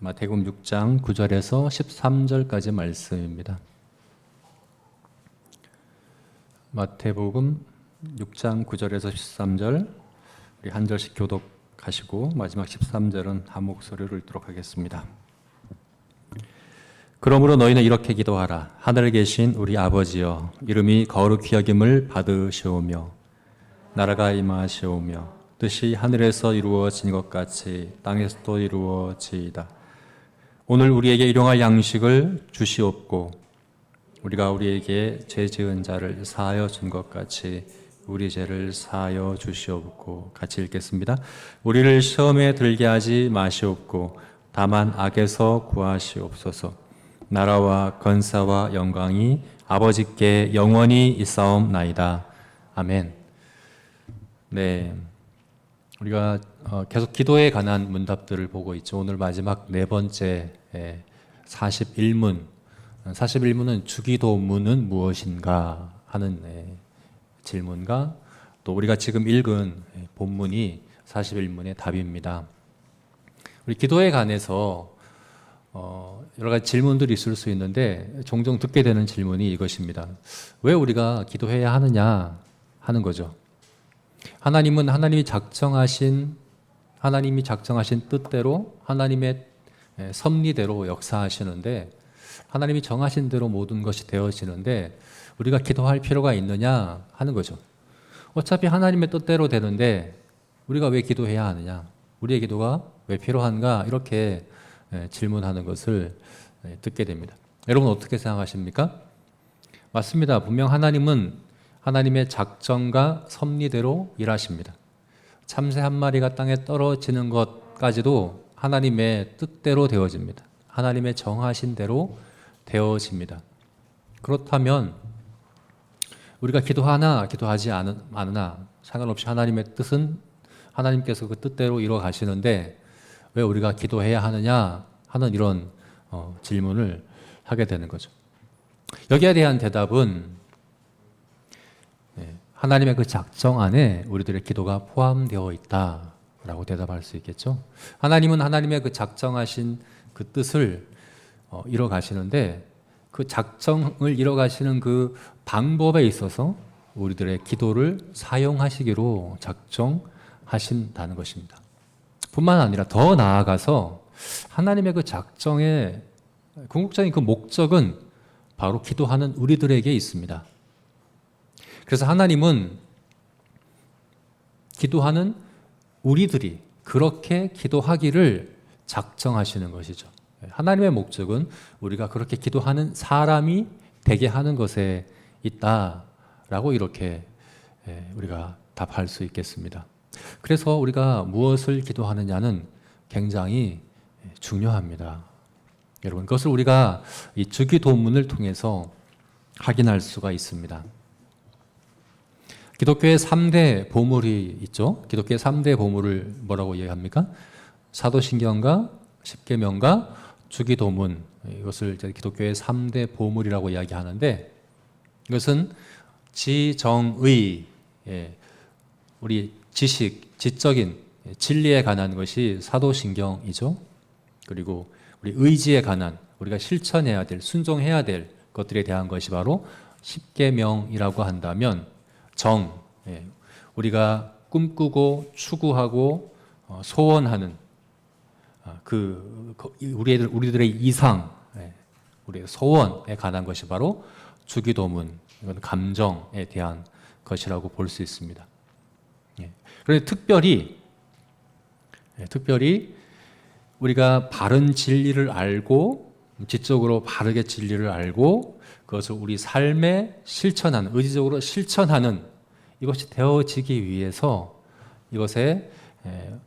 마태복음 6장 9절에서 13절까지 말씀입니다. 마태복음 6장 9절에서 13절 우리 한 절씩 교독하시고 마지막 13절은 한 목소리로 읽도록 하겠습니다. 그러므로 너희는 이렇게 기도하라. 하늘에 계신 우리 아버지여, 이름이 거룩히 여김을 받으시오며 나라가 임하시오며 뜻이 하늘에서 이루어진 것 같이 땅에서도 이루어지이다. 오늘 우리에게 일용할 양식을 주시옵고 우리가 우리에게 죄 지은 자를 사하여 준 것 같이 우리 죄를 사하여 주시옵고. 같이 읽겠습니다. 우리를 시험에 들게 하지 마시옵고 다만 악에서 구하시옵소서. 나라와 권사와 영광이 아버지께 영원히 있사옵나이다. 아멘. 네, 우리가 계속 기도에 관한 문답들을 보고 있죠. 오늘 마지막 네 번째 41문. 41문은 주기도문은 무엇인가 하는 질문과 또 우리가 지금 읽은 본문이 41문의 답입니다. 우리 기도에 관해서 여러 가지 질문들이 있을 수 있는데 종종 듣게 되는 질문이 이것입니다. 왜 우리가 기도해야 하느냐 하는 거죠. 하나님은 하나님이 작정하신 뜻대로 하나님의 섭리대로 역사하시는데 하나님이 정하신 대로 모든 것이 되어지는데 우리가 기도할 필요가 있느냐 하는 거죠. 어차피 하나님의 뜻대로 되는데 우리가 왜 기도해야 하느냐, 우리의 기도가 왜 필요한가, 이렇게 질문하는 것을 듣게 됩니다. 여러분 어떻게 생각하십니까? 맞습니다. 분명 하나님은 하나님의 작정과 섭리대로 일하십니다. 참새 한 마리가 땅에 떨어지는 것까지도 하나님의 뜻대로 되어집니다. 하나님의 정하신 대로 되어집니다. 그렇다면 우리가 기도하나 기도하지 않으나 상관없이 하나님의 뜻은 하나님께서 그 뜻대로 이루어 가시는데 왜 우리가 기도해야 하느냐 하는 이런 질문을 하게 되는 거죠. 여기에 대한 대답은 하나님의 그 작정 안에 우리들의 기도가 포함되어 있다라고 대답할 수 있겠죠. 하나님은 하나님의 그 작정하신 그 뜻을 이뤄 가시는데 그 작정을 이뤄 가시는 그 방법에 있어서 우리들의 기도를 사용하시기로 작정하신다는 것입니다. 뿐만 아니라 더 나아가서 하나님의 그 작정의 궁극적인 그 목적은 바로 기도하는 우리들에게 있습니다. 그래서 하나님은 기도하는 우리들이 그렇게 기도하기를 작정하시는 것이죠. 하나님의 목적은 우리가 그렇게 기도하는 사람이 되게 하는 것에 있다라고 이렇게 우리가 답할 수 있겠습니다. 그래서 우리가 무엇을 기도하느냐는 굉장히 중요합니다. 여러분, 그것을 우리가 이 주기도문을 통해서 확인할 수가 있습니다. 기독교의 3대 보물이 있죠. 기독교의 3대 보물을 뭐라고 얘기합니까? 사도신경과 십계명과 주기도문, 이것을 기독교의 3대 보물이라고 이야기하는데 이것은 지정의, 우리 지적인 진리에 관한 것이 사도신경이죠. 그리고 우리 의지에 관한, 우리가 실천해야 될, 순종해야 될 것들에 대한 것이 바로 십계명이라고 한다면 우리가 꿈꾸고 추구하고 소원하는 우리들의 이상, 우리의 소원에 관한 것이 바로 주기도문, 이건 감정에 대한 것이라고 볼 수 있습니다. 그런데 특별히 우리가 바른 진리를 알고 지적으로 바르게 진리를 알고 그것을 우리 삶에 실천하는, 의지적으로 실천하는 이것이 되어지기 위해서 이것에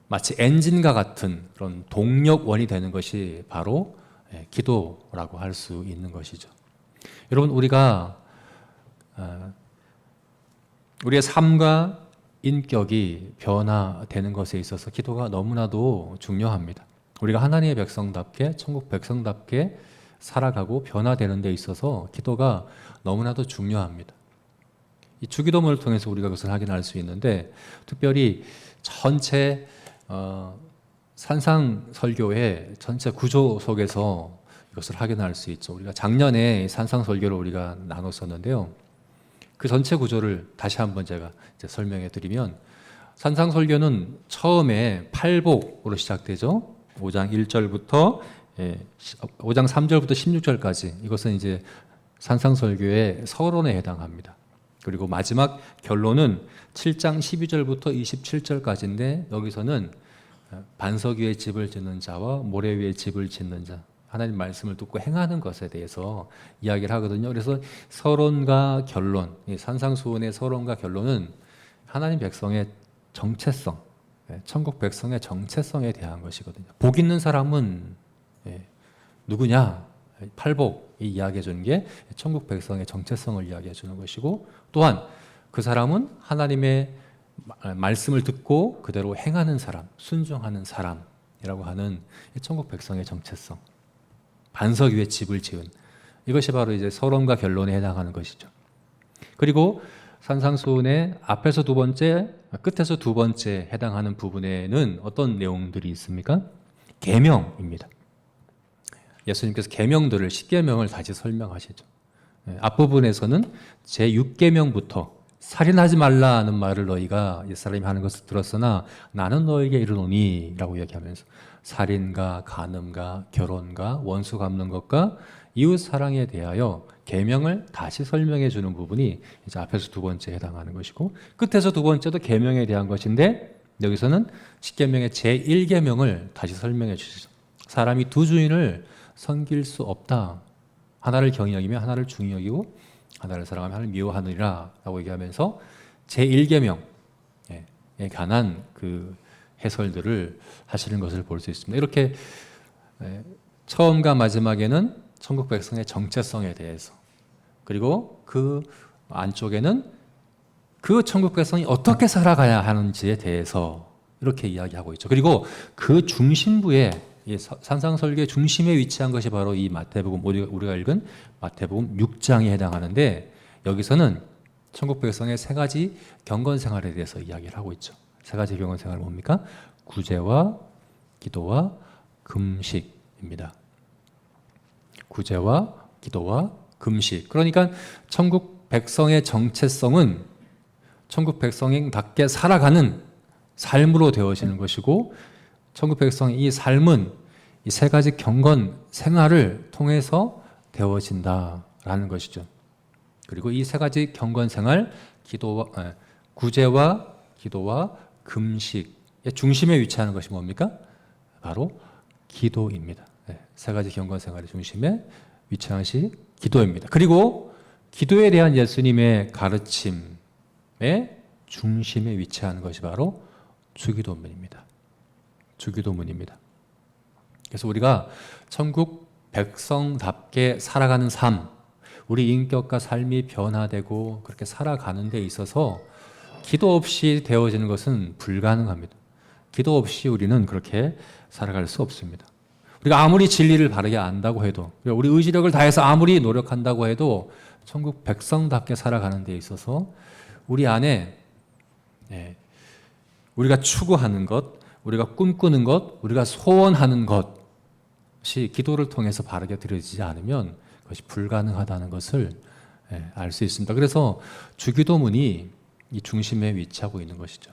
마치 엔진과 같은 그런 동력원이 되는 것이 바로 기도라고 할 수 있는 것이죠. 여러분, 우리가 우리의 삶과 인격이 변화되는 것에 있어서 기도가 너무나도 중요합니다. 우리가 하나님의 백성답게, 천국 백성답게 살아가고 변화되는 데 있어서 기도가 너무나도 중요합니다. 이 주기도문을 통해서 우리가 그것을 확인할 수 있는데 특별히 전체 산상설교의 전체 구조 속에서 이것을 확인할 수 있죠. 우리가 작년에 산상설교를 우리가 나눴었는데요. 그 전체 구조를 다시 한번 제가 이제 설명해 드리면, 산상설교는 처음에 팔복으로 시작되죠. 5장 1절부터 5장 3절부터 16절까지, 이것은 이제 산상설교의 서론에 해당합니다. 그리고 마지막 결론은 7장 12절부터 27절까지인데, 여기서는 반석 위에 집을 짓는 자와 모래 위에 집을 짓는 자, 하나님 말씀을 듣고 행하는 것에 대해서 이야기를 하거든요. 그래서 서론과 결론, 이 산상수훈의 서론과 결론은 하나님 백성의 정체성, 천국 백성의 정체성에 대한 것이거든요. 복 있는 사람은 누구냐? 팔복이 이야기해 주는 게 천국 백성의 정체성을 이야기해 주는 것이고, 또한 그 사람은 하나님의 말씀을 듣고 그대로 행하는 사람, 순종하는 사람이라고 하는 천국 백성의 정체성, 반석 위에 집을 지은, 이것이 바로 이제 서론과 결론에 해당하는 것이죠. 그리고 산상수훈의 앞에서 두 번째, 끝에서 두 번째 해당하는 부분에는 어떤 내용들이 있습니까? 계명입니다. 예수님께서 계명들을, 10계명을 다시 설명하시죠. 앞부분에서는 제6계명부터 살인하지 말라는 말을 너희가 옛사람이 하는 것을 들었으나 나는 너에게 이르노니 라고 이야기하면서 살인과 간음과 결혼과 원수 갚는 것과 이웃 사랑에 대하여 계명을 다시 설명해 주는 부분이 이제 앞에서 두 번째 해당하는 것이고, 끝에서 두 번째도 계명에 대한 것인데, 여기서는 10계명의 제1계명을 다시 설명해 주시죠. 사람이 두 주인을 섬길 수 없다. 하나를 경히 여기며 하나를 중히 여기고 하나를 사랑하며 하나를 미워하느니라 라고 얘기하면서 제1계명에 관한 그 해설들을 하시는 것을 볼 수 있습니다. 이렇게 처음과 마지막에는 천국 백성의 정체성에 대해서, 그리고 그 안쪽에는 그 천국 백성이 어떻게 살아가야 하는지에 대해서 이렇게 이야기하고 있죠. 그리고 그 중심부에, 산상설교의 중심에 위치한 것이 바로 이 마태복음, 우리가 읽은 마태복음 6장에 해당하는데, 여기서는 천국 백성의 세 가지 경건 생활에 대해서 이야기를 하고 있죠. 세 가지 경건 생활은 뭡니까? 구제와 기도와 금식입니다. 구제와 기도와 금식. 그러니까 천국 백성의 정체성은 천국 백성답게 살아가는 삶으로 되어지는 것이고, 천국 백성의 이 삶은 이 세 가지 경건 생활을 통해서 되어진다라는 것이죠. 그리고 이 세 가지 경건 생활, 구제와 기도와 금식의 중심에 위치하는 것이 뭡니까? 바로 기도입니다. 세 가지 경건 생활의 중심에 위치한 것이 기도입니다. 그리고 기도에 대한 예수님의 가르침의 중심에 위치하는 것이 바로 주기도문입니다. 주기도문입니다. 그래서 우리가 천국 백성답게 살아가는 삶, 우리 인격과 삶이 변화되고 그렇게 살아가는 데 있어서 기도 없이 되어지는 것은 불가능합니다. 기도 없이 우리는 그렇게 살아갈 수 없습니다. 우리가 아무리 진리를 바르게 안다고 해도, 우리 의지력을 다해서 아무리 노력한다고 해도 천국 백성답게 살아가는 데 있어서 우리 안에 우리가 추구하는 것, 우리가 꿈꾸는 것, 우리가 소원하는 것이 기도를 통해서 바르게 드려지지 않으면 그것이 불가능하다는 것을 알 수 있습니다. 그래서 주기도문이 이 중심에 위치하고 있는 것이죠.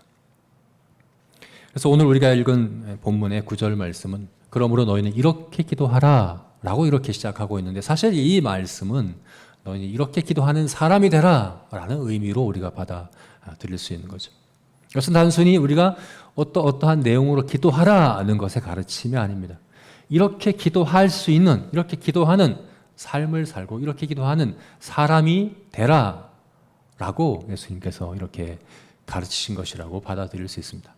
그래서 오늘 우리가 읽은 본문의 9절 말씀은 그러므로 너희는 이렇게 기도하라 라고 이렇게 시작하고 있는데, 사실 이 말씀은 너희는 이렇게 기도하는 사람이 되라 라는 의미로 우리가 받아들일 수 있는 거죠. 이것은 단순히 우리가 어떠한 내용으로 기도하라는 것의 가르침이 아닙니다. 이렇게 기도할 수 있는, 이렇게 기도하는 삶을 살고 이렇게 기도하는 사람이 되라 라고 예수님께서 이렇게 가르치신 것이라고 받아들일 수 있습니다.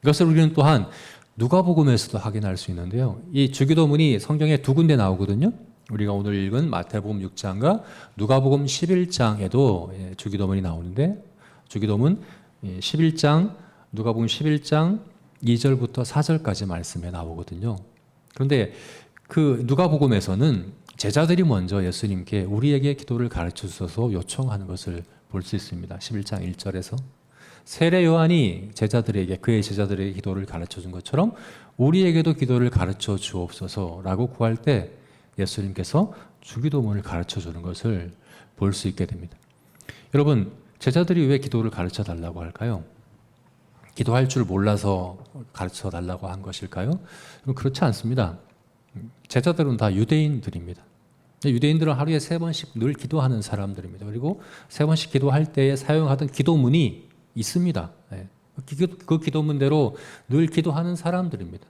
이것을 우리는 또한 누가복음에서도 확인할 수 있는데요. 이 주기도문이 성경에 두 군데 나오거든요. 우리가 오늘 읽은 마태복음 6장과 누가복음 11장에도 주기도문이 나오는데, 주기도문 11장, 누가복음 11장 2절부터 4절까지 말씀에 나오거든요. 그런데 그 누가복음에서는 제자들이 먼저 예수님께 우리에게 기도를 가르쳐 주셔서 요청하는 것을 볼 수 있습니다. 11장 1절에서 세례 요한이 제자들에게 그의 제자들에게 기도를 가르쳐 준 것처럼 우리에게도 기도를 가르쳐 주옵소서라고 구할 때 예수님께서 주기도문을 가르쳐 주는 것을 볼 수 있게 됩니다. 여러분, 제자들이 왜 기도를 가르쳐 달라고 할까요? 기도할 줄 몰라서 가르쳐 달라고 한 것일까요? 그렇지 않습니다. 제자들은 다 유대인들입니다. 유대인들은 하루에 3번씩 늘 기도하는 사람들입니다. 그리고 3번씩 기도할 때에 사용하던 기도문이 있습니다. 그 기도문대로 늘 기도하는 사람들입니다.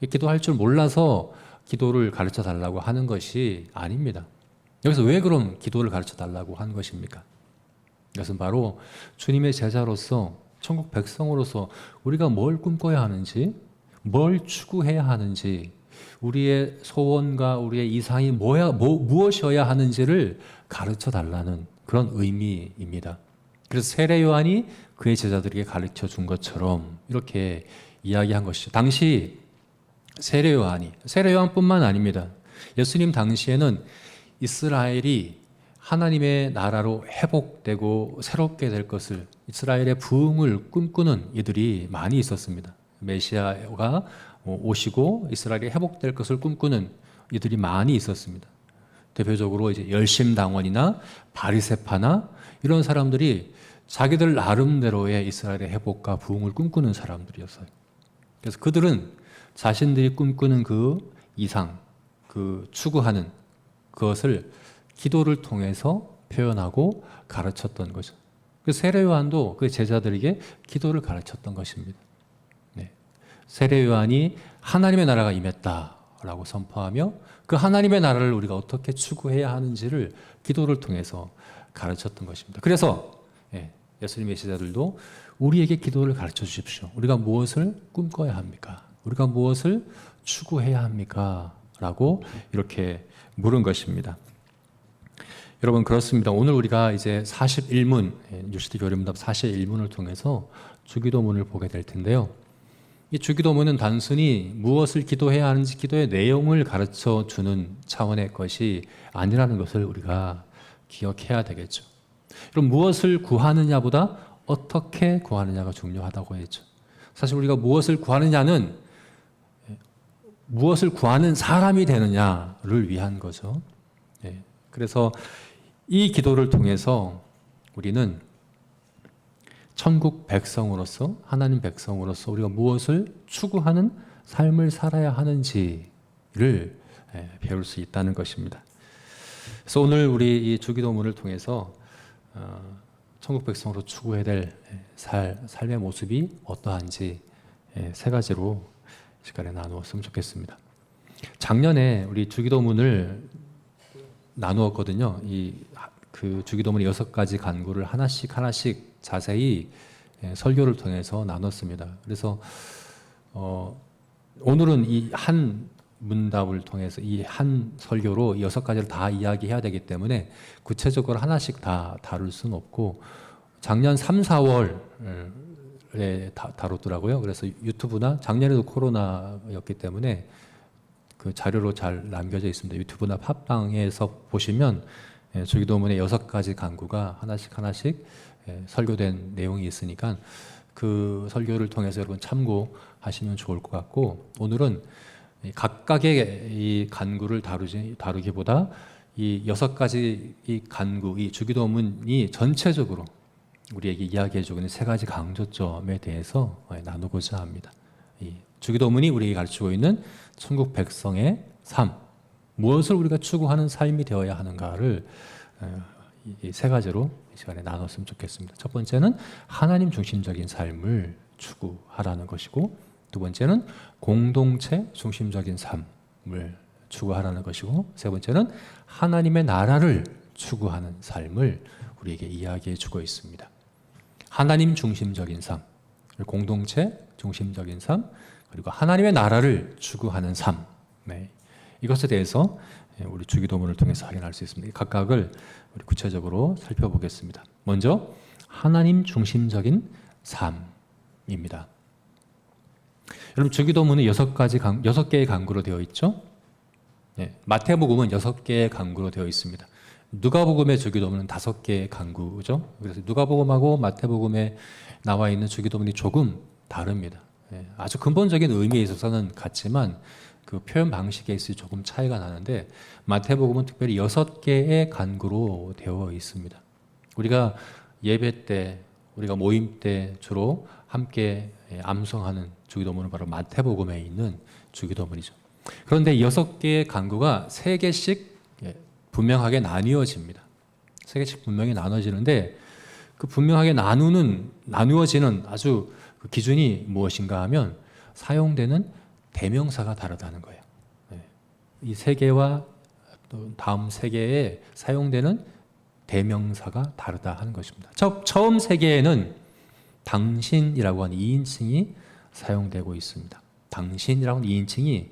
기도할 줄 몰라서 기도를 가르쳐 달라고 하는 것이 아닙니다. 여기서 왜 그럼 기도를 가르쳐 달라고 한 것입니까? 이것은 바로 주님의 제자로서 천국 백성으로서 우리가 뭘 꿈꿔야 하는지, 뭘 추구해야 하는지, 우리의 소원과 우리의 이상이 무엇이어야 하는지를 가르쳐 달라는 그런 의미입니다. 그래서 세례 요한이 그의 제자들에게 가르쳐 준 것처럼 이렇게 이야기한 것이죠. 당시 세례 요한뿐만 아닙니다. 예수님 당시에는 이스라엘이 하나님의 나라로 회복되고 새롭게 될 것을, 이스라엘의 부흥을 꿈꾸는 이들이 많이 있었습니다. 메시아가 오시고 이스라엘이 회복될 것을 꿈꾸는 이들이 많이 있었습니다. 대표적으로 이제 열심당원이나 바리새파나 이런 사람들이 자기들 나름대로의 이스라엘의 회복과 부흥을 꿈꾸는 사람들이었어요. 그래서 그들은 자신들이 꿈꾸는 그 이상, 그 추구하는 그것을 기도를 통해서 표현하고 가르쳤던 거죠. 그래서 세례 요한도 그 제자들에게 기도를 가르쳤던 것입니다. 세례 요한이 하나님의 나라가 임했다라고 선포하며 그 하나님의 나라를 우리가 어떻게 추구해야 하는지를 기도를 통해서 가르쳤던 것입니다. 그래서 예수님의 제자들도 우리에게 기도를 가르쳐 주십시오. 우리가 무엇을 꿈꿔야 합니까? 우리가 무엇을 추구해야 합니까? 라고 이렇게 물은 것입니다. 여러분, 그렇습니다. 오늘 우리가 이제 41문, 뉴시티 교리문답 41문을 통해서 주기도문을 보게 될 텐데요. 이 주기도문은 단순히 무엇을 기도해야 하는지 기도의 내용을 가르쳐 주는 차원의 것이 아니라는 것을 우리가 기억해야 되겠죠. 그럼 무엇을 구하느냐보다 어떻게 구하느냐가 중요하다고 했죠. 사실 우리가 무엇을 구하느냐는 무엇을 구하는 사람이 되느냐를 위한 거죠. 그래서 이 기도를 통해서 우리는 천국 백성으로서, 하나님 백성으로서 우리가 무엇을 추구하는 삶을 살아야 하는지를 배울 수 있다는 것입니다. 그래서 오늘 우리 이 주기도문을 통해서 천국 백성으로 추구해야 될 삶의 모습이 어떠한지 3가지로 시간에 나누었으면 좋겠습니다. 작년에 우리 주기도문을 나누었거든요. 그 주기도문의 6가지 간구를 하나씩 자세히 설교를 통해서 나눴습니다. 그래서 오늘은 이 한 문답을 통해서 이 한 설교로 6가지를 다 이야기해야 되기 때문에 구체적으로 하나씩 다 다룰 수는 없고, 작년 3, 4월에 다뤘더라고요. 그래서 유튜브나, 작년에도 코로나였기 때문에 그 자료로 잘 남겨져 있습니다. 유튜브나 팟빵에서 보시면 주기도문의 6가지 간구가 하나씩 설교된 내용이 있으니까 그 설교를 통해서 여러분 참고하시면 좋을 것 같고, 오늘은 각각의 이 간구를 다루기보다 이 6가지 이 간구, 이 주기도문이 전체적으로 우리에게 이야기해주고 있는 3가지 강조점에 대해서 나누고자 합니다. 이 주기도문이 우리에게 가르치고 있는 천국 백성의 삶, 무엇을 우리가 추구하는 삶이 되어야 하는가를 이 3가지로 이 시간에 나눴으면 좋겠습니다. 첫 번째는 하나님 중심적인 삶을 추구하라는 것이고, 두 번째는 공동체 중심적인 삶을 추구하라는 것이고, 세 번째는 하나님의 나라를 추구하는 삶을 우리에게 이야기해 주고 있습니다. 하나님 중심적인 삶, 공동체 중심적인 삶, 그리고 하나님의 나라를 추구하는 삶, 이것에 대해서 우리 주기도문을 통해서 확인할 수 있습니다. 각각을 우리 구체적으로 살펴보겠습니다. 먼저 하나님 중심적인 삶입니다. 여러분, 주기도문은 6개의 강구로 되어 있죠. 마태복음은 6개의 강구로 되어 있습니다. 누가복음의 주기도문은 5개의 간구죠. 그래서 누가복음하고 마태복음에 나와 있는 주기도문이 조금 다릅니다. 아주 근본적인 의미에 있어서는 같지만 그 표현 방식에 있어 조금 차이가 나는데 마태복음은 특별히 6개의 간구로 되어 있습니다. 우리가 예배 때, 우리가 모임 때 주로 함께 암송하는 주기도문은 바로 마태복음에 있는 주기도문이죠. 그런데 6개의 간구가 3개씩 분명하게 나뉘어집니다. 3개씩 분명히 나눠지는데 그 분명하게 나누어지는 아주 그 기준이 무엇인가 하면 사용되는 대명사가 다르다는 거예요. 이 3개와 또 다음 3개에 사용되는 대명사가 다르다 하는 것입니다. 처음 3개에는 당신이라고 하는 2인칭이 사용되고 있습니다. 당신이라고 하는 2인칭이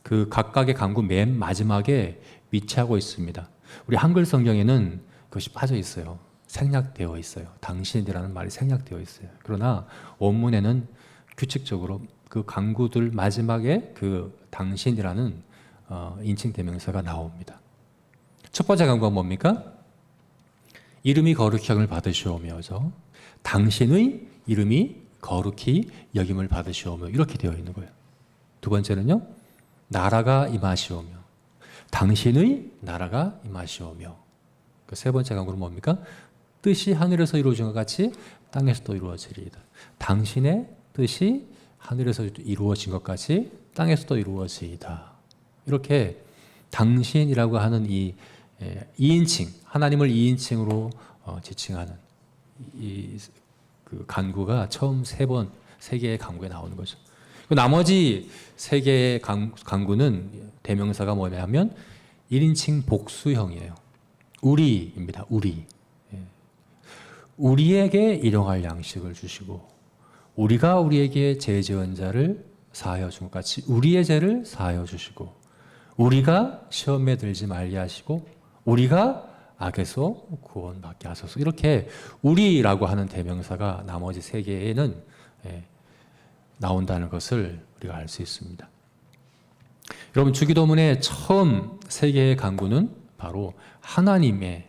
그 각각의 간구 맨 마지막에 위치하고 있습니다. 우리 한글 성경에는 그것이 빠져 있어요. 생략되어 있어요. 당신이라는 말이 생략되어 있어요. 그러나 원문에는 규칙적으로 그 간구들 마지막에 그 당신이라는 인칭 대명사가 나옵니다. 첫 번째 간구가 뭡니까? 이름이 거룩히 여김을 받으시오며죠. 당신의 이름이 거룩히 여김을 받으시오며 이렇게 되어 있는 거예요. 두 번째는요. 나라가 임하시오며 당신의 나라가 임하시오며 그 세 번째 간구는 뭡니까? 뜻이 하늘에서 이루어진 것 같이 땅에서도 이루어지리이다. 당신의 뜻이 하늘에서 이루어진 것 같이 땅에서도 이루어지이다. 이렇게 당신이라고 하는 이 2인칭, 하나님을 2인칭으로 지칭하는 그 간구가 처음 3개의 간구에 나오는 거죠. 나머지 3개의 간구는 대명사가 뭐냐면 1인칭 복수형이에요. 우리입니다. 우리. 우리에게 일용할 양식을 주시고 우리가 우리에게 죄 지은 자를 사하여 준 것 같이 우리의 죄를 사하여 주시고 우리가 시험에 들지 말게 하시고 우리가 악에서 구원받게 하소서. 이렇게 우리라고 하는 대명사가 나머지 3개에는 나온다는 것을 우리가 알 수 있습니다. 여러분 주기도문의 처음 3개의 간구는 바로 하나님의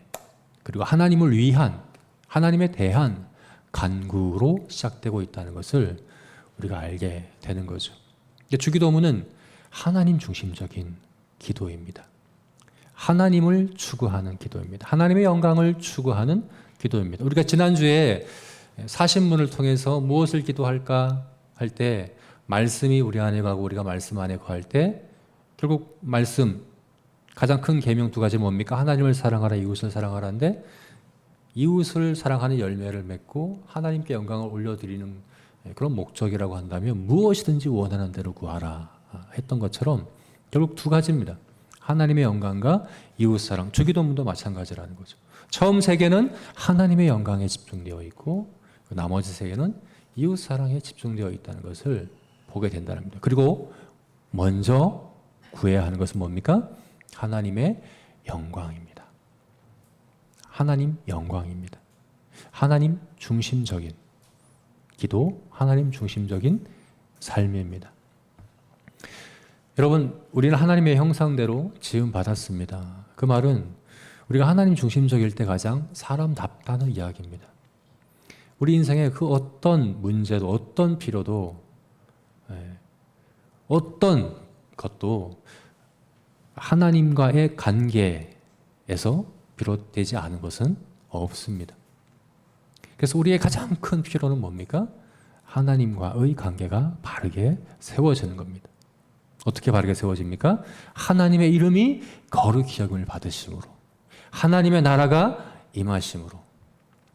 그리고 하나님을 위한 하나님에 대한 간구로 시작되고 있다는 것을 우리가 알게 되는 거죠. 주기도문은 하나님 중심적인 기도입니다. 하나님을 추구하는 기도입니다. 하나님의 영광을 추구하는 기도입니다. 우리가 지난주에 사신문을 통해서 무엇을 기도할까 할 때 말씀이 우리 안에 가고 우리가 말씀 안에 거할 때 결국 말씀 가장 큰 계명 2가지 뭡니까? 하나님을 사랑하라 이웃을 사랑하라인데 이웃을 사랑하는 열매를 맺고 하나님께 영광을 올려드리는 그런 목적이라고 한다면 무엇이든지 원하는 대로 구하라 했던 것처럼 결국 2가지입니다. 하나님의 영광과 이웃사랑, 주기도문도 마찬가지라는 거죠. 처음 3개는 하나님의 영광에 집중되어 있고 나머지 3개는 이웃사랑에 집중되어 있다는 것을 보게 된다는 겁니다. 그리고 먼저 구해야 하는 것은 뭡니까? 하나님의 영광입니다. 하나님 영광입니다. 하나님 중심적인 기도, 하나님 중심적인 삶입니다. 여러분, 우리는 하나님의 형상대로 지음 받았습니다. 그 말은 우리가 하나님 중심적일 때 가장 사람답다는 이야기입니다. 우리 인생의 그 어떤 문제도 어떤 필요도 어떤 것도 하나님과의 관계에서 비롯되지 않은 것은 없습니다. 그래서 우리의 가장 큰 필요는 뭡니까? 하나님과의 관계가 바르게 세워지는 겁니다. 어떻게 바르게 세워집니까? 하나님의 이름이 거룩히 여김을 받으심으로, 하나님의 나라가 임하심으로,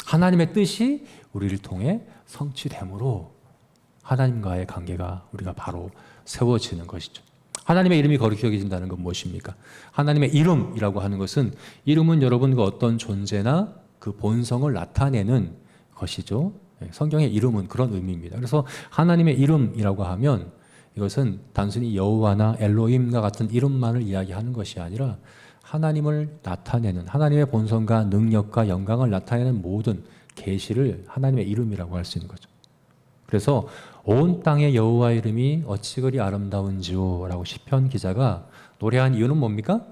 하나님의 뜻이 우리를 통해 성취됨으로 하나님과의 관계가 우리가 바로 세워지는 것이죠. 하나님의 이름이 거룩히 여겨진다는 건 무엇입니까? 하나님의 이름이라고 하는 것은 이름은 여러분 그 어떤 존재나 그 본성을 나타내는 것이죠. 성경의 이름은 그런 의미입니다. 그래서 하나님의 이름이라고 하면 이것은 단순히 여호와나 엘로힘과 같은 이름만을 이야기하는 것이 아니라 하나님을 나타내는 하나님의 본성과 능력과 영광을 나타내는 모든 계시를 하나님의 이름이라고 할 수 있는 거죠. 그래서 온 땅의 여호와의 이름이 어찌 그리 아름다운지요 라고 시편 기자가 노래한 이유는 뭡니까?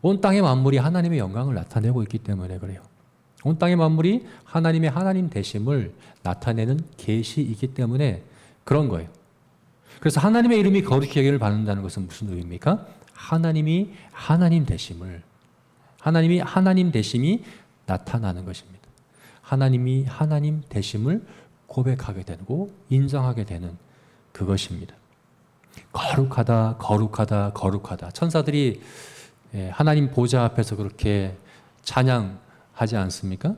온 땅의 만물이 하나님의 영광을 나타내고 있기 때문에 그래요. 온 땅의 만물이 하나님의 하나님 되심을 나타내는 계시이기 때문에 그런 거예요. 그래서 하나님의 이름이 거룩히 여김을 받는다는 것은 무슨 의미입니까? 하나님이 하나님 되심이 나타나는 것입니다. 하나님이 하나님 되심을 고백하게 되고 인정하게 되는 그것입니다. 거룩하다, 거룩하다, 거룩하다. 천사들이 하나님 보좌 앞에서 그렇게 찬양하지 않습니까?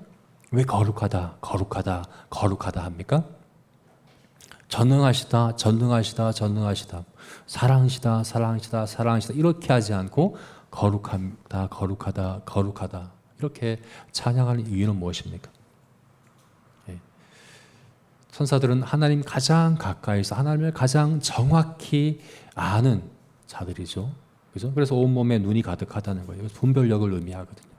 왜 거룩하다, 거룩하다, 거룩하다 합니까? 전능하시다, 전능하시다, 전능하시다. 사랑하시다, 사랑하시다, 사랑하시다. 이렇게 하지 않고 거룩하다, 거룩하다, 거룩하다. 이렇게 찬양하는 이유는 무엇입니까? 천사들은 하나님 가장 가까이서 하나님을 가장 정확히 아는 자들이죠. 그죠? 그래서 온몸에 눈이 가득하다는 거예요. 분별력을 의미하거든요.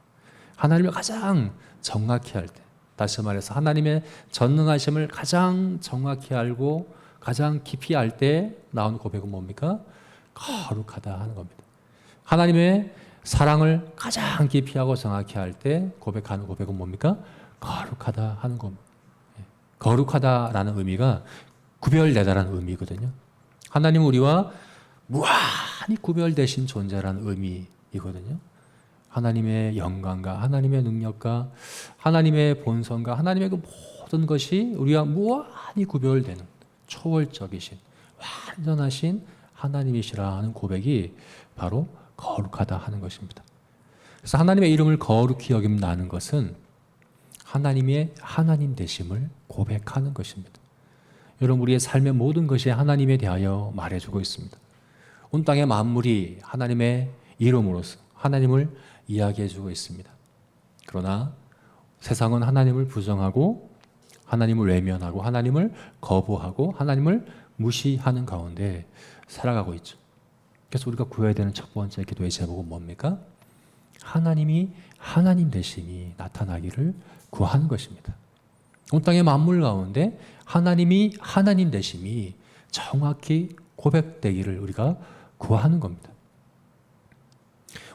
하나님을 가장 정확히 할 때, 다시 말해서 하나님의 전능하심을 가장 정확히 알고 가장 깊이 알 때 나오는 고백은 뭡니까? 거룩하다 하는 겁니다. 하나님의 사랑을 가장 깊이 하고 정확히 알 때 고백하는 고백은 뭡니까? 거룩하다 하는 겁니다. 거룩하다라는 의미가 구별되다라는 의미거든요. 하나님은 우리와 무한히 구별되신 존재라는 의미이거든요. 하나님의 영광과 하나님의 능력과 하나님의 본성과 하나님의 그 모든 것이 우리와 무한히 구별되는 초월적이신 완전하신 하나님이시라 하는 고백이 바로 거룩하다 하는 것입니다. 그래서 하나님의 이름을 거룩히 여긴다는 것은 하나님의 하나님 되심을 고백하는 것입니다. 여러분, 우리의 삶의 모든 것이 하나님에 대하여 말해주고 있습니다. 온 땅의 만물이 하나님의 이름으로서 하나님을 이야기해주고 있습니다. 그러나 세상은 하나님을 부정하고 하나님을 외면하고 하나님을 거부하고 하나님을 무시하는 가운데 살아가고 있죠. 그래서 우리가 구해야 되는 첫 번째 기도의 제목은 뭡니까? 하나님이 하나님 되심이 나타나기를 구하는 것입니다. 온 땅의 만물 가운데 하나님이 하나님 되심이 정확히 고백되기를 우리가 구하는 겁니다.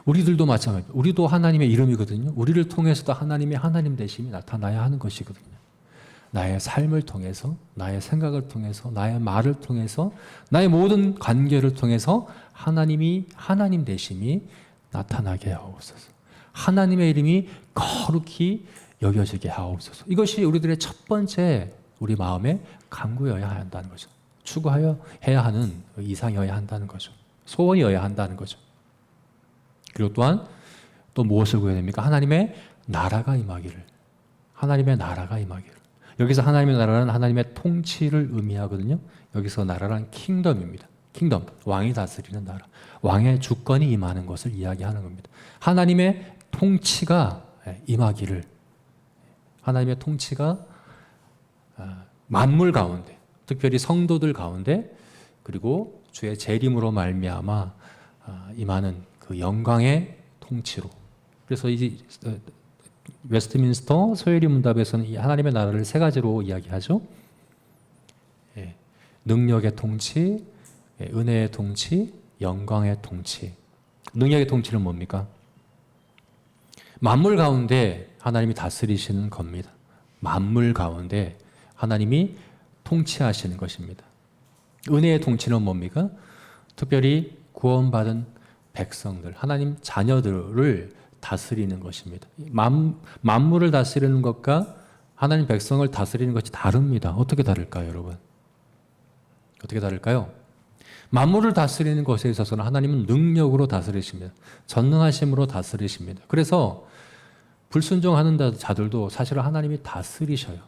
우리들도 마찬가지입니다. 우리도 하나님의 이름이거든요. 우리를 통해서도 하나님의 하나님 되심이 나타나야 하는 것이거든요. 나의 삶을 통해서, 나의 생각을 통해서, 나의 말을 통해서, 나의 모든 관계를 통해서 하나님이 하나님 되심이 나타나게 하옵소서. 하나님의 이름이 거룩히 여겨지게 하옵소서. 이것이 우리들의 첫 번째 우리 마음의 간구여야 한다는 거죠. 추구하여 해야 하는 이상이어야 한다는 거죠. 소원이어야 한다는 거죠. 그리고 또한 또 무엇을 구해야 됩니까? 하나님의 나라가 임하기를. 하나님의 나라가 임하기를. 여기서 하나님의 나라는 하나님의 통치를 의미하거든요. 여기서 나라란 킹덤입니다. 킹덤, 왕이 다스리는 나라. 왕의 주권이 임하는 것을 이야기하는 겁니다. 하나님의 통치가 임하기를. 하나님의 통치가 만물 가운데, 특별히 성도들 가운데, 그리고 주의 재림으로 말미암아 임하는 그 영광의 통치로. 그래서 이 웨스트민스터 소요리 문답에서는 이 하나님의 나라를 세 가지로 이야기하죠. 능력의 통치, 은혜의 통치, 영광의 통치. 능력의 통치는 뭡니까? 만물 가운데 하나님이 다스리시는 겁니다. 만물 가운데 하나님이 통치하시는 것입니다. 은혜의 통치는 뭡니까? 특별히 구원받은 백성들, 하나님 자녀들을 다스리는 것입니다. 만물을 다스리는 것과 하나님 백성을 다스리는 것이 다릅니다. 어떻게 다를까요, 여러분? 어떻게 다를까요? 만물을 다스리는 것에 있어서는 하나님은 능력으로 다스리십니다. 전능하심으로 다스리십니다. 그래서 불순종하는 자들도 사실은 하나님이 다스리셔요.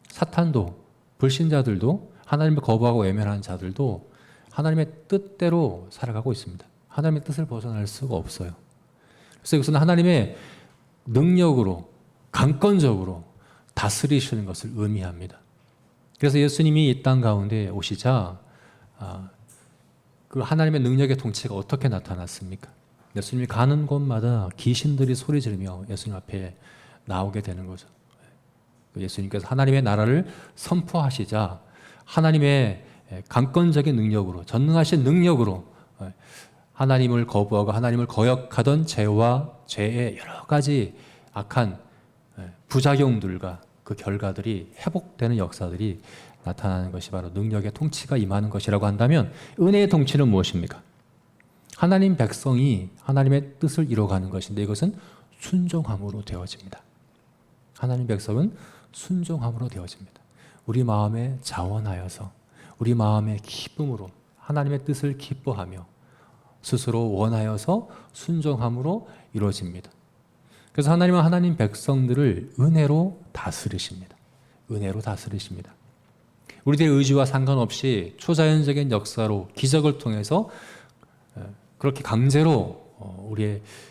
사탄도, 불신자들도, 하나님을 거부하고 외면하는 자들도 하나님의 뜻대로 살아가고 있습니다. 하나님의 뜻을 벗어날 수가 없어요. 그래서 이것은 하나님의 능력으로, 강권적으로 다스리시는 것을 의미합니다. 그래서 예수님이 이 땅 가운데 오시자 그 하나님의 능력의 통치가 어떻게 나타났습니까? 예수님이 가는 곳마다 귀신들이 소리 지르며 예수님 앞에 나오게 되는 거죠. 예수님께서 하나님의 나라를 선포하시자 하나님의 강권적인 능력으로, 전능하신 능력으로 하나님을 거부하고 하나님을 거역하던 죄와 죄의 여러 가지 악한 부작용들과 그 결과들이 회복되는 역사들이 나타나는 것이 바로 능력의 통치가 임하는 것이라고 한다면, 은혜의 통치는 무엇입니까? 하나님 백성이 하나님의 뜻을 이뤄가는 것인데, 이것은 순종함으로 되어집니다. 하나님 백성은 순종함으로 되어집니다. 우리 마음에 자원하여서, 우리 마음의 기쁨으로 하나님의 뜻을 기뻐하며 스스로 원하여서 순종함으로 이루어집니다. 그래서 하나님은 하나님 백성들을 은혜로 다스리십니다. 은혜로 다스리십니다. 우리들의 의지와 상관없이 초자연적인 역사로 기적을 통해서 그렇게 강제로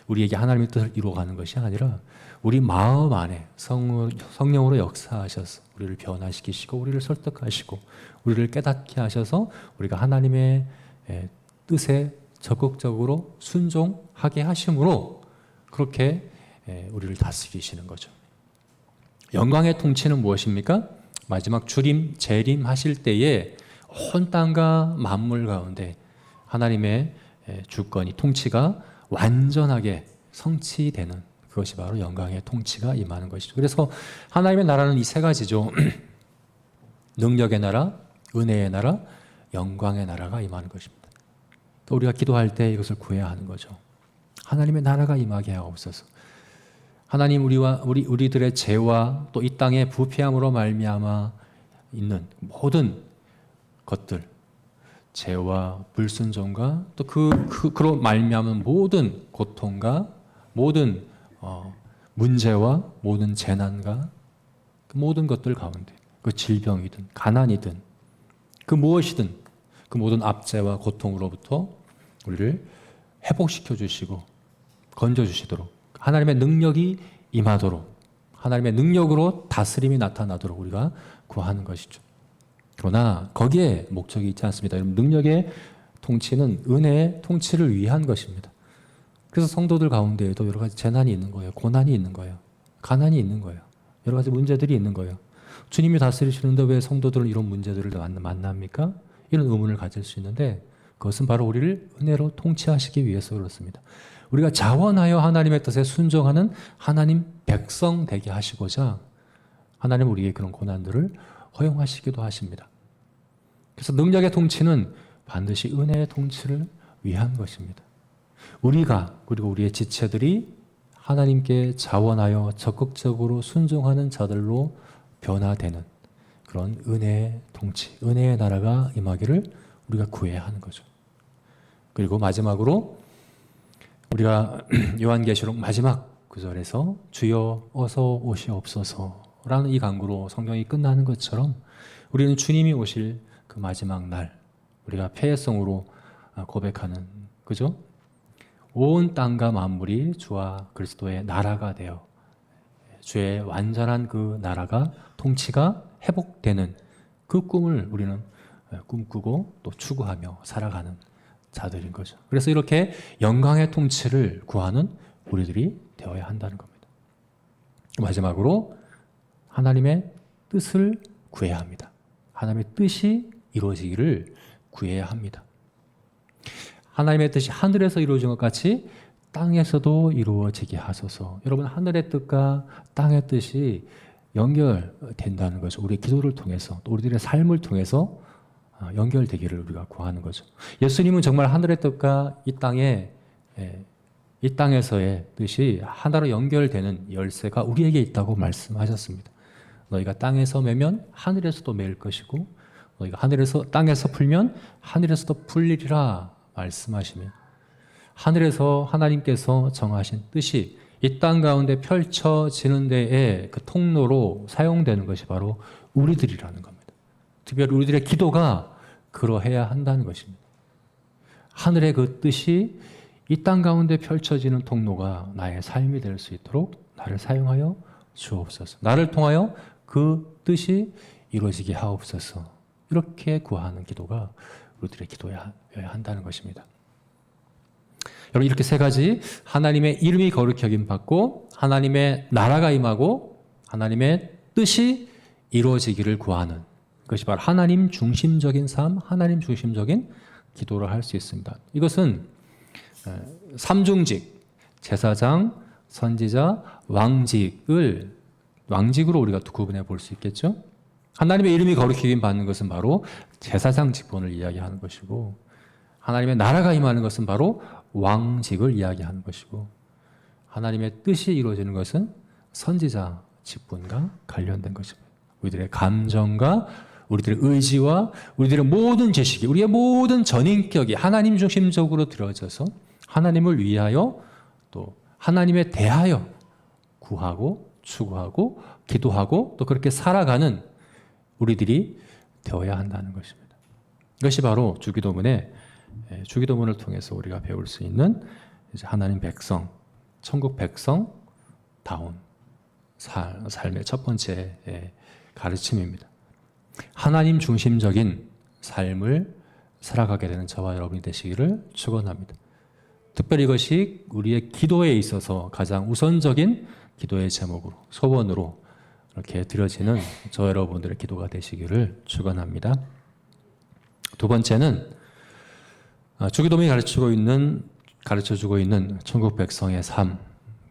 우리에게 하나님의 뜻을 이루어가는 것이 아니라, 우리 마음 안에 성령으로 역사하셔서 우리를 변화시키시고 우리를 설득하시고 우리를 깨닫게 하셔서 우리가 하나님의 뜻에 적극적으로 순종하게 하심으로 그렇게 우리를 다스리시는 거죠. 영광의 통치는 무엇입니까? 마지막 주림, 재림 하실 때에 온 땅과 만물 가운데 하나님의 주권이, 통치가 완전하게 성취되는, 그것이 바로 영광의 통치가 임하는 것이죠. 그래서 하나님의 나라는 이 세 가지죠. 능력의 나라, 은혜의 나라, 영광의 나라가 임하는 것입니다. 우리가 기도할 때 이것을 구해야 하는 거죠. 하나님의 나라가 임하게 하옵소서. 하나님, 우리들의 죄와 또 이 땅의 부패함으로 말미암아 있는 모든 것들, 죄와 불순종과 또 그로 말미암은 모든 고통과 모든 문제와 모든 재난과 그 모든 것들 가운데, 그 질병이든 가난이든 그 무엇이든 그 모든 압제와 고통으로부터 우리를 회복시켜 주시고 건져 주시도록, 하나님의 능력이 임하도록, 하나님의 능력으로 다스림이 나타나도록 우리가 구하는 것이죠. 그러나 거기에 목적이 있지 않습니다. 여러분, 능력의 통치는 은혜의 통치를 위한 것입니다. 그래서 성도들 가운데에도 여러 가지 재난이 있는 거예요. 고난이 있는 거예요. 가난이 있는 거예요. 여러 가지 문제들이 있는 거예요. 주님이 다스리시는데 왜 성도들은 이런 문제들을 만납니까? 이런 의문을 가질 수 있는데, 그것은 바로 우리를 은혜로 통치하시기 위해서 그렇습니다. 우리가 자원하여 하나님의 뜻에 순종하는 하나님 백성 되게 하시고자 하나님 우리의 그런 고난들을 허용하시기도 하십니다. 그래서 능력의 통치는 반드시 은혜의 통치를 위한 것입니다. 우리가, 그리고 우리의 지체들이 하나님께 자원하여 적극적으로 순종하는 자들로 변화되는 그런 은혜의 통치, 은혜의 나라가 임하기를 우리가 구해야 하는 거죠. 그리고 마지막으로 우리가 요한계시록 마지막 구절에서 주여 어서 오시옵소서라는 이 간구로 성경이 끝나는 것처럼, 우리는 주님이 오실 그 마지막 날, 우리가 폐해성으로 고백하는, 그죠? 온 땅과 만물이 주와 그리스도의 나라가 되어 주의 완전한 그 나라가, 통치가 회복되는 그 꿈을 우리는 꿈꾸고 또 추구하며 살아가는 자들인 거죠. 그래서 이렇게 영광의 통치를 구하는 우리들이 되어야 한다는 겁니다. 마지막으로 하나님의 뜻을 구해야 합니다. 하나님의 뜻이 이루어지기를 구해야 합니다. 하나님의 뜻이 하늘에서 이루어진 것 같이 땅에서도 이루어지게 하소서. 여러분, 하늘의 뜻과 땅의 뜻이 연결된다는 거죠. 우리의 기도를 통해서, 또 우리들의 삶을 통해서 연결되기를 우리가 구하는 거죠. 예수님은 정말 하늘의 뜻과 이 땅에서의 뜻이 하나로 연결되는 열쇠가 우리에게 있다고 말씀하셨습니다. 너희가 땅에서 매면 하늘에서도 매일 것이고, 너희가 땅에서 풀면 하늘에서도 풀리리라 말씀하시며, 하늘에서 하나님께서 정하신 뜻이 이 땅 가운데 펼쳐지는 데에 그 통로로 사용되는 것이 바로 우리들이라는 겁니다. 특별히 우리들의 기도가 그러해야 한다는 것입니다. 하늘의 그 뜻이 이 땅 가운데 펼쳐지는 통로가 나의 삶이 될 수 있도록 나를 사용하여 주옵소서. 나를 통하여 그 뜻이 이루어지게 하옵소서. 이렇게 구하는 기도가 우리들의 기도여야 한다는 것입니다. 여러분, 이렇게 세 가지, 하나님의 이름이 거룩히 여김 받고 하나님의 나라가 임하고 하나님의 뜻이 이루어지기를 구하는 그것이 바로 하나님 중심적인 삶, 하나님 중심적인 기도를 할 수 있습니다. 이것은 삼중직, 제사장, 선지자, 왕직으로 우리가 구분해 볼 수 있겠죠. 하나님의 이름이 거룩히 받는 것은 바로 제사장 직분을 이야기하는 것이고, 하나님의 나라가 임하는 것은 바로 왕직을 이야기하는 것이고, 하나님의 뜻이 이루어지는 것은 선지자 직분과 관련된 것입니다. 우리들의 감정과 우리들의 의지와 우리들의 모든 지식이, 우리의 모든 전인격이 하나님 중심적으로 들어져서 하나님을 위하여 또 하나님에 대하여 구하고 추구하고 기도하고 또 그렇게 살아가는 우리들이 되어야 한다는 것입니다. 이것이 바로 주기도문을 통해서 우리가 배울 수 있는 이제 하나님 백성, 천국 백성다운 삶의 첫 번째 가르침입니다. 하나님 중심적인 삶을 살아가게 되는 저와 여러분이 되시기를 축원합니다. 특별히 이것이 우리의 기도에 있어서 가장 우선적인 기도의 제목으로, 소원으로 이렇게 드려지는 저 여러분들의 기도가 되시기를 축원합니다. 두 번째는 주기도문이 가르쳐주고 있는 천국 백성의 삶,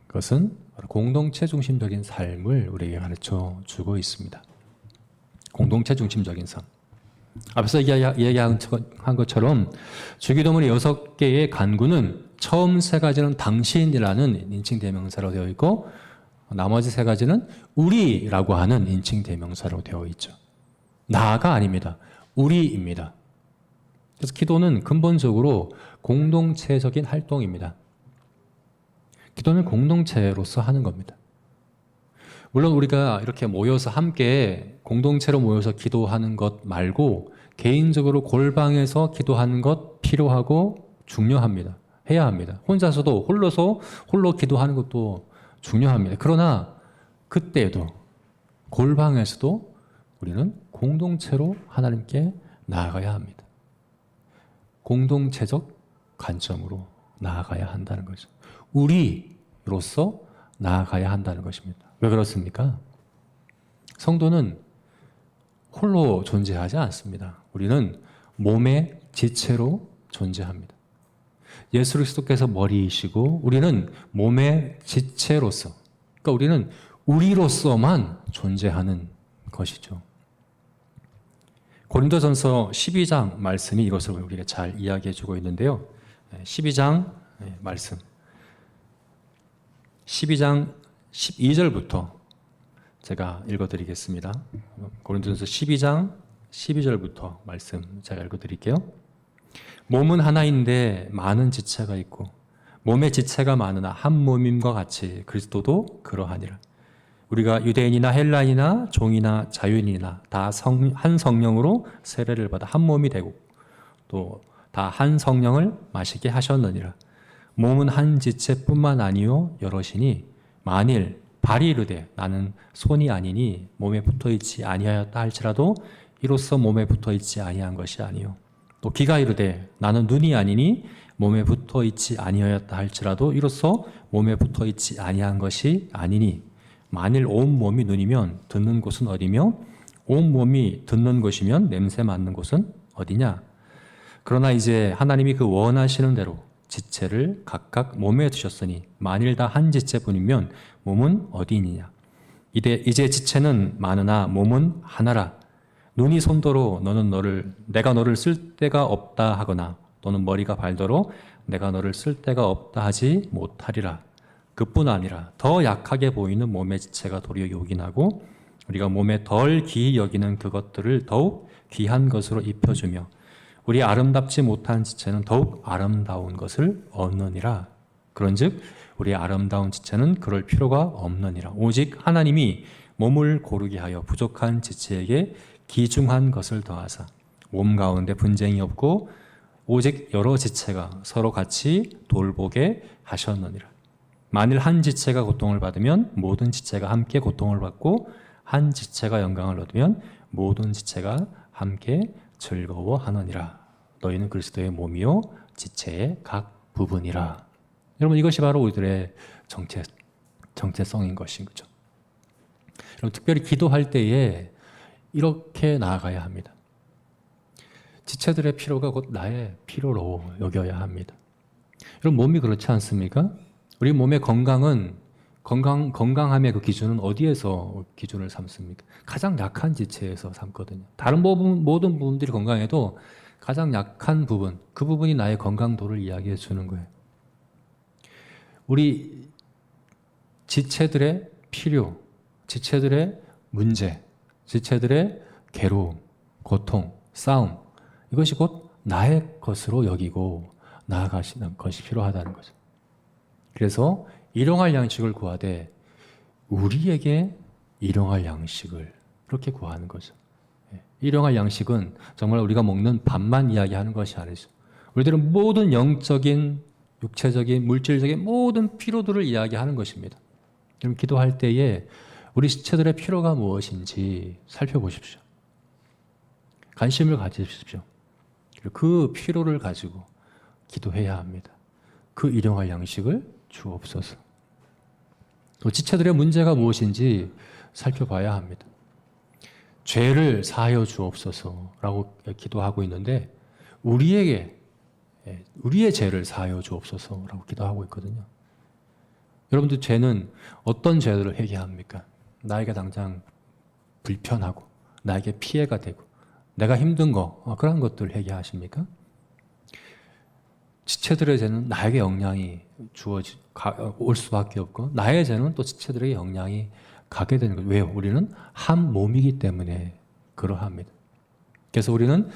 그것은 공동체 중심적인 삶을 우리에게 가르쳐주고 있습니다. 공동체 중심적인 삶. 앞서 이야기한 것처럼 주기도문의 6개의 간구는 처음 3가지는 당신이라는 인칭대명사로 되어 있고, 나머지 3가지는 우리라고 하는 인칭대명사로 되어 있죠. 나가 아닙니다. 우리입니다. 그래서 기도는 근본적으로 공동체적인 활동입니다. 기도는 공동체로서 하는 겁니다. 물론 우리가 이렇게 모여서 함께 공동체로 모여서 기도하는 것 말고 개인적으로 골방에서 기도하는 것 필요하고 중요합니다. 해야 합니다. 혼자서도 홀로 기도하는 것도 중요합니다. 그러나 그때도 골방에서도 우리는 공동체로 하나님께 나아가야 합니다. 공동체적 관점으로 나아가야 한다는 거죠. 우리로서 나아가야 한다는 것입니다. 왜 그렇습니까? 성도는 홀로 존재하지 않습니다. 우리는 몸의 지체로 존재합니다. 예수 그리스도께서 머리이시고 우리는 몸의 지체로서, 그러니까 우리는 우리로서만 존재하는 것이죠. 고린도전서 12장 말씀이 이것을 우리에게 잘 이야기해 주고 있는데요. 12장 말씀, 12장 12절부터 제가 읽어드리겠습니다. 고린도전서 12장 12절부터 말씀 제가 읽어드릴게요. 몸은 하나인데 많은 지체가 있고 몸의 지체가 많으나 한 몸임과 같이 그리스도도 그러하니라. 우리가 유대인이나 헬라인이나 종이나 자유인이나 다 한 성령으로 세례를 받아 한 몸이 되고 또 다 한 성령을 마시게 하셨느니라. 몸은 한 지체뿐만 아니요 여럿이니 만일 발이 이르되 나는 손이 아니니 몸에 붙어있지 아니하였다 할지라도 이로써 몸에 붙어있지 아니한 것이 아니요 또 귀가 이르되 나는 눈이 아니니 몸에 붙어있지 아니하였다 할지라도 이로써 몸에 붙어있지 아니한 것이 아니니 만일 온 몸이 눈이면 듣는 곳은 어디며 온 몸이 듣는 곳이면 냄새 맡는 곳은 어디냐. 그러나 이제 하나님이 그 원하시는 대로 지체를 각각 몸에 두셨으니 만일 다 한 지체뿐이면 몸은 어디 있느냐. 이제 지체는 많으나 몸은 하나라. 눈이 손도로 내가 너를 쓸 데가 없다 하거나 또는 머리가 발도로 내가 너를 쓸 데가 없다 하지 못하리라. 그뿐 아니라 더 약하게 보이는 몸의 지체가 도리어 요긴하고 우리가 몸에 덜 귀히 여기는 그것들을 더욱 귀한 것으로 입혀주며 우리 아름답지 못한 지체는 더욱 아름다운 것을 얻느니라. 그런즉 우리 아름다운 지체는 그럴 필요가 없느니라. 오직 하나님이 몸을 고르게 하여 부족한 지체에게 기중한 것을 더하사 몸 가운데 분쟁이 없고 오직 여러 지체가 서로 같이 돌보게 하셨느니라. 만일 한 지체가 고통을 받으면 모든 지체가 함께 고통을 받고 한 지체가 영광을 얻으면 모든 지체가 함께 즐거워하느니라. 너희는 그리스도의 몸이요 지체의 각 부분이라. 여러분 이것이 바로 우리들의 정체성인 것인 거죠. 여러분 특별히 기도할 때에 이렇게 나아가야 합니다. 지체들의 필요가 곧 나의 필요로 여겨야 합니다. 여러분 몸이 그렇지 않습니까? 우리 몸의 건강함의 그 기준은 어디에서 기준을 삼습니까? 가장 약한 지체에서 삼거든요. 다른 모든 부분들이 건강해도 가장 약한 부분, 그 부분이 나의 건강도를 이야기해 주는 거예요. 우리 지체들의 필요, 지체들의 문제, 지체들의 괴로움, 고통, 싸움, 이것이 곧 나의 것으로 여기고 나아가시는 것이 필요하다는 거죠. 그래서 일용할 양식을 구하되 우리에게 일용할 양식을 그렇게 구하는 거죠. 일용할 양식은 정말 우리가 먹는 밥만 이야기하는 것이 아니죠. 우리들은 모든 영적인, 육체적인, 물질적인 모든 필요들을 이야기하는 것입니다. 여러분 기도할 때에 우리 지체들의 필요가 무엇인지 살펴보십시오. 관심을 가지십시오. 그 필요를 가지고 기도해야 합니다. 그 일용할 양식을 주옵소서. 또 지체들의 문제가 무엇인지 살펴봐야 합니다. 죄를 사하여 주옵소서라고 기도하고 있는데 우리의 죄를 사하여 주옵소서라고 기도하고 있거든요. 여러분들 죄는 어떤 죄들을 회개합니까? 나에게 당장 불편하고 나에게 피해가 되고 내가 힘든 거 그런 것들을 회개하십니까? 지체들의 죄는 나에게 영향이 올 수밖에 없고 나의 죄는 또 지체들에게 영향이 가게 되는 거죠. 왜요? 우리는 한 몸이기 때문에 그러합니다. 그래서 우리는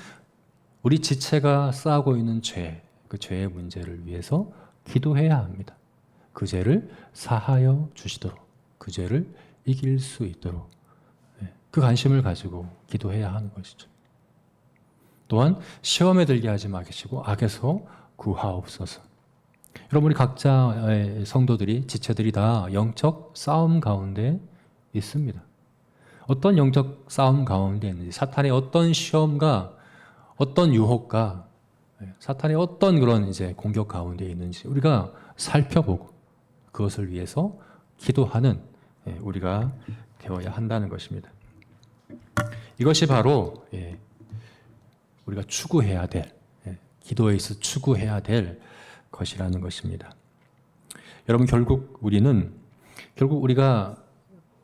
우리 지체가 쌓고 있는 죄, 그 죄의 문제를 위해서 기도해야 합니다. 그 죄를 사하여 주시도록, 그 죄를 이길 수 있도록 그 관심을 가지고 기도해야 하는 것이죠. 또한 시험에 들게 하지 마시고 악에서 구하옵소서. 여러분 우리 각자의 성도들이 지체들이 다 영적 싸움 가운데 있습니다. 어떤 영적 싸움 가운데 있는지 사탄의 어떤 시험과 어떤 유혹과 사탄의 어떤 그런 이제 공격 가운데 있는지 우리가 살펴보고 그것을 위해서 기도하는 우리가 되어야 한다는 것입니다. 이것이 바로 우리가 추구해야 될 기도에 있어 추구해야 될 것이라는 것입니다. 여러분 결국 우리가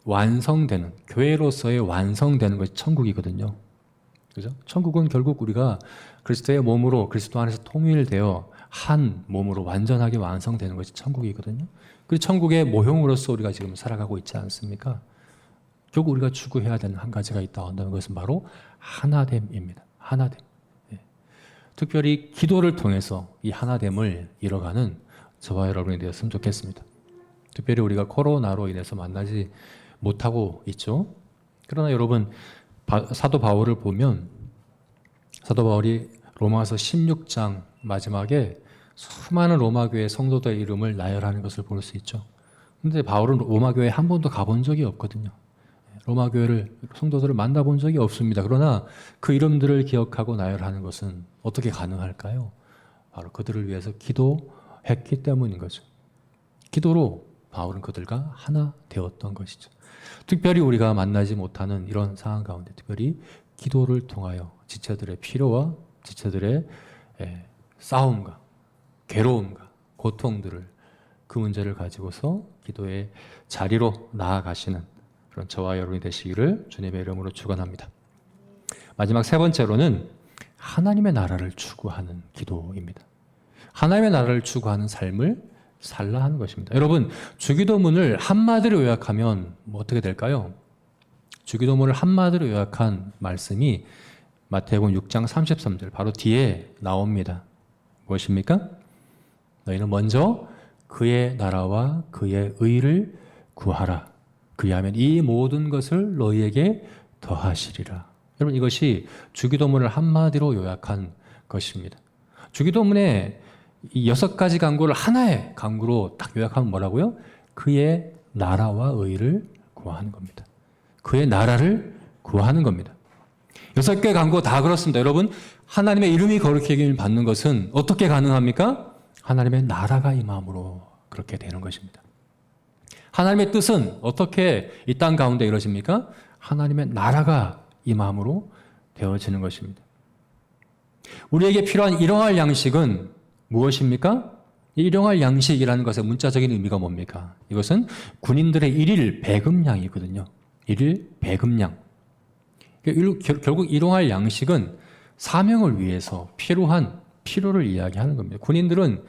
완성되는 교회로서의 완성되는 것이 천국이거든요. 그죠? 천국은 결국 우리가 그리스도의 몸으로 그리스도 안에서 통일되어 한 몸으로 완전하게 완성되는 것이 천국이거든요. 그리고 천국의 모형으로서 우리가 지금 살아가고 있지 않습니까? 결국 우리가 추구해야 되는 한 가지가 있다 한다는 것은 바로 하나됨입니다. 하나됨. 특별히 기도를 통해서 이 하나됨을 이뤄가는 저와 여러분이 되었으면 좋겠습니다. 특별히 우리가 코로나로 인해서 만나지 못하고 있죠. 그러나 여러분 사도 바울을 보면 사도 바울이 로마서 16장 마지막에 수많은 로마교회 성도들의 이름을 나열하는 것을 볼 수 있죠. 그런데 바울은 로마교회에 한 번도 가본 적이 없거든요. 로마교회를 성도들을 만나본 적이 없습니다. 그러나 그 이름들을 기억하고 나열하는 것은 어떻게 가능할까요? 바로 그들을 위해서 기도했기 때문인 거죠. 기도로 바울은 그들과 하나 되었던 것이죠. 특별히 우리가 만나지 못하는 이런 상황 가운데 특별히 기도를 통하여 지체들의 필요와 지체들의 싸움과 괴로움과 고통들을 그 문제를 가지고서 기도의 자리로 나아가시는 그런 저와 여러분이 되시기를 주님의 이름으로 축원합니다. 마지막 세 번째로는 하나님의 나라를 추구하는 기도입니다. 하나님의 나라를 추구하는 삶을 살라 하는 것입니다. 여러분 주기도문을 한마디로 요약하면 어떻게 될까요? 주기도문을 한마디로 요약한 말씀이 마태복음 6장 33절 바로 뒤에 나옵니다. 무엇입니까? 너희는 먼저 그의 나라와 그의 의를 구하라. 그리하면 이 모든 것을 너희에게 더하시리라. 여러분 이것이 주기도문을 한마디로 요약한 것입니다. 주기도문의 이 6가지 강구를 하나의 강구로 딱 요약하면 뭐라고요? 그의 나라와 의를 구하는 겁니다. 그의 나라를 구하는 겁니다. 6개 강구 다 그렇습니다. 여러분 하나님의 이름이 거룩히 여김을 받는 것은 어떻게 가능합니까? 하나님의 나라가 임함으로 그렇게 되는 것입니다. 하나님의 뜻은 어떻게 이 땅 가운데 이루어집니까? 하나님의 나라가 임함으로 되어지는 것입니다. 우리에게 필요한 일용할 양식은 무엇입니까? 이 일용할 양식이라는 것의 문자적인 의미가 뭡니까? 이것은 군인들의 일일 배급량이거든요. 일일 배급량. 결국 일용할 양식은 사명을 위해서 필요한 필요를 이야기하는 겁니다. 군인들은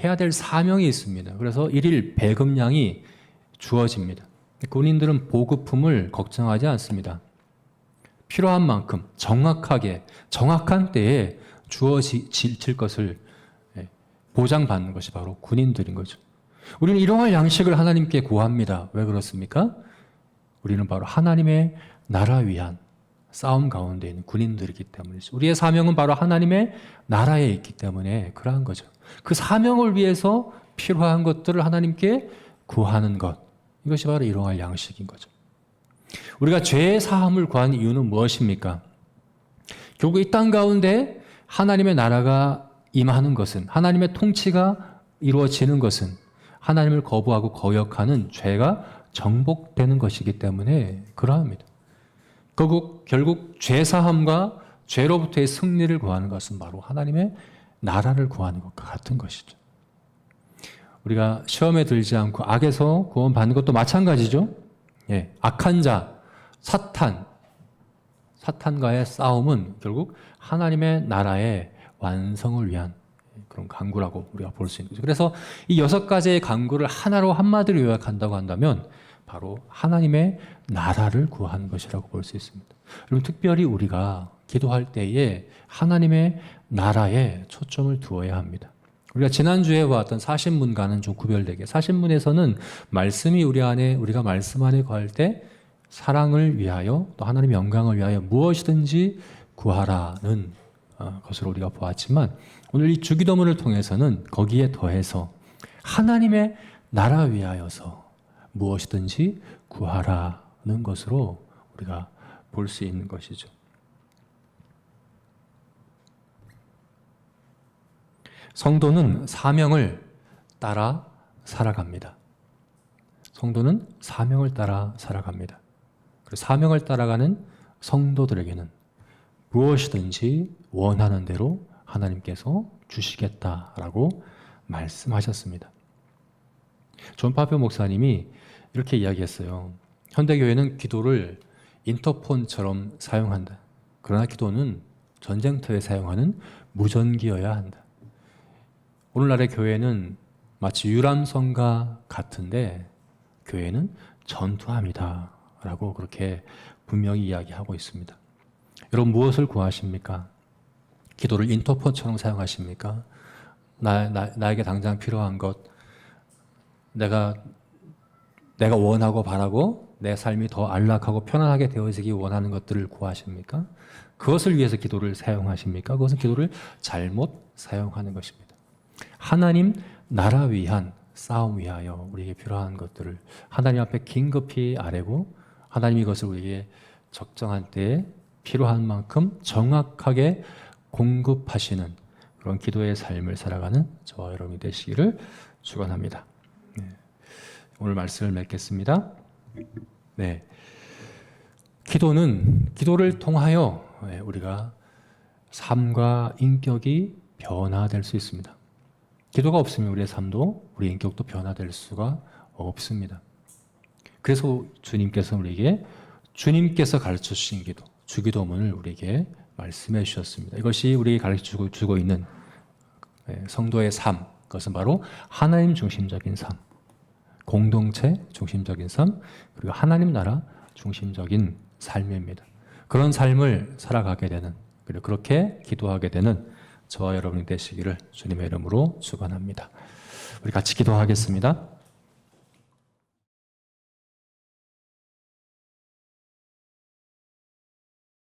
해야 될 사명이 있습니다. 그래서 일일 배급량이 주어집니다. 군인들은 보급품을 걱정하지 않습니다. 필요한 만큼 정확하게 정확한 때에 주어질 것을 보장받는 것이 바로 군인들인 거죠. 우리는 일용할 양식을 하나님께 구합니다. 왜 그렇습니까? 우리는 바로 하나님의 나라 위한 싸움 가운데 있는 군인들이기 때문이죠. 우리의 사명은 바로 하나님의 나라에 있기 때문에 그러한 거죠. 그 사명을 위해서 필요한 것들을 하나님께 구하는 것, 이것이 바로 일용할 양식인 거죠. 우리가 죄의 사함을 구하는 이유는 무엇입니까? 결국 이 땅 가운데 하나님의 나라가 임하는 것은, 하나님의 통치가 이루어지는 것은 하나님을 거부하고 거역하는 죄가 정복되는 것이기 때문에 그러합니다. 결국 죄사함과 죄로부터의 승리를 구하는 것은 바로 하나님의 나라를 구하는 것과 같은 것이죠. 우리가 시험에 들지 않고 악에서 구원받는 것도 마찬가지죠. 악한 자, 사탄과의 싸움은 결국 하나님의 나라의 완성을 위한 그런 강구라고 우리가 볼 수 있는 거죠. 그래서 이 6가지의 강구를 하나로 한마디로 요약한다고 한다면 바로 하나님의 나라를 구하는 것이라고 볼 수 있습니다. 여러분, 특별히 우리가 기도할 때에 하나님의 나라에 초점을 두어야 합니다. 우리가 지난주에 봤던 사신문과는 좀 구별되게, 사신문에서는 말씀이 우리가 말씀 안에 거할 때 사랑을 위하여 또 하나님의 영광을 위하여 무엇이든지 구하라는 것을 우리가 보았지만, 오늘 이 주기도문을 통해서는 거기에 더해서 하나님의 나라 위하여서 무엇이든지 구하라는 것으로 우리가 볼 수 있는 것이죠. 성도는 사명을 따라 살아갑니다. 성도는 사명을 따라 살아갑니다. 그래서 사명을 따라가는 성도들에게는 무엇이든지 원하는 대로 하나님께서 주시겠다라고 말씀하셨습니다. 존 파표 목사님이 이렇게 이야기했어요. 현대교회는 기도를 인터폰처럼 사용한다. 그러나 기도는 전쟁터에 사용하는 무전기여야 한다. 오늘날의 교회는 마치 유람선과 같은데 교회는 전투함이다 라고 그렇게 분명히 이야기하고 있습니다. 여러분, 무엇을 구하십니까? 기도를 인터폰처럼 사용하십니까? 나에게 당장 필요한 것, 내가 원하고 바라고 내 삶이 더 안락하고 편안하게 되어지기 원하는 것들을 구하십니까? 그것을 위해서 기도를 사용하십니까? 그것은 기도를 잘못 사용하는 것입니다. 하나님 나라 위한 싸움 위하여 우리에게 필요한 것들을 하나님 앞에 긴급히 아뢰고, 하나님이 이것을 우리에게 적정한 때에 필요한 만큼 정확하게 공급하시는 그런 기도의 삶을 살아가는 저와 여러분이 되시기를 축원합니다. 오늘 말씀을 맺겠습니다. 기도를 통하여 우리가 삶과 인격이 변화될 수 있습니다. 기도가 없으면 우리의 삶도 우리 인격도 변화될 수가 없습니다. 그래서 주님께서 우리에게 주님께서 가르쳐 주신 기도, 주기도문을 우리에게 말씀해 주셨습니다. 이것이 우리에게 가르쳐 주고 있는 성도의 삶, 그것은 바로 하나님 중심적인 삶, 공동체 중심적인 삶, 그리고 하나님 나라 중심적인 삶입니다. 그런 삶을 살아가게 되는, 그리고 그렇게 기도하게 되는 저와 여러분이 되시기를 주님의 이름으로 축원합니다. 우리 같이 기도하겠습니다.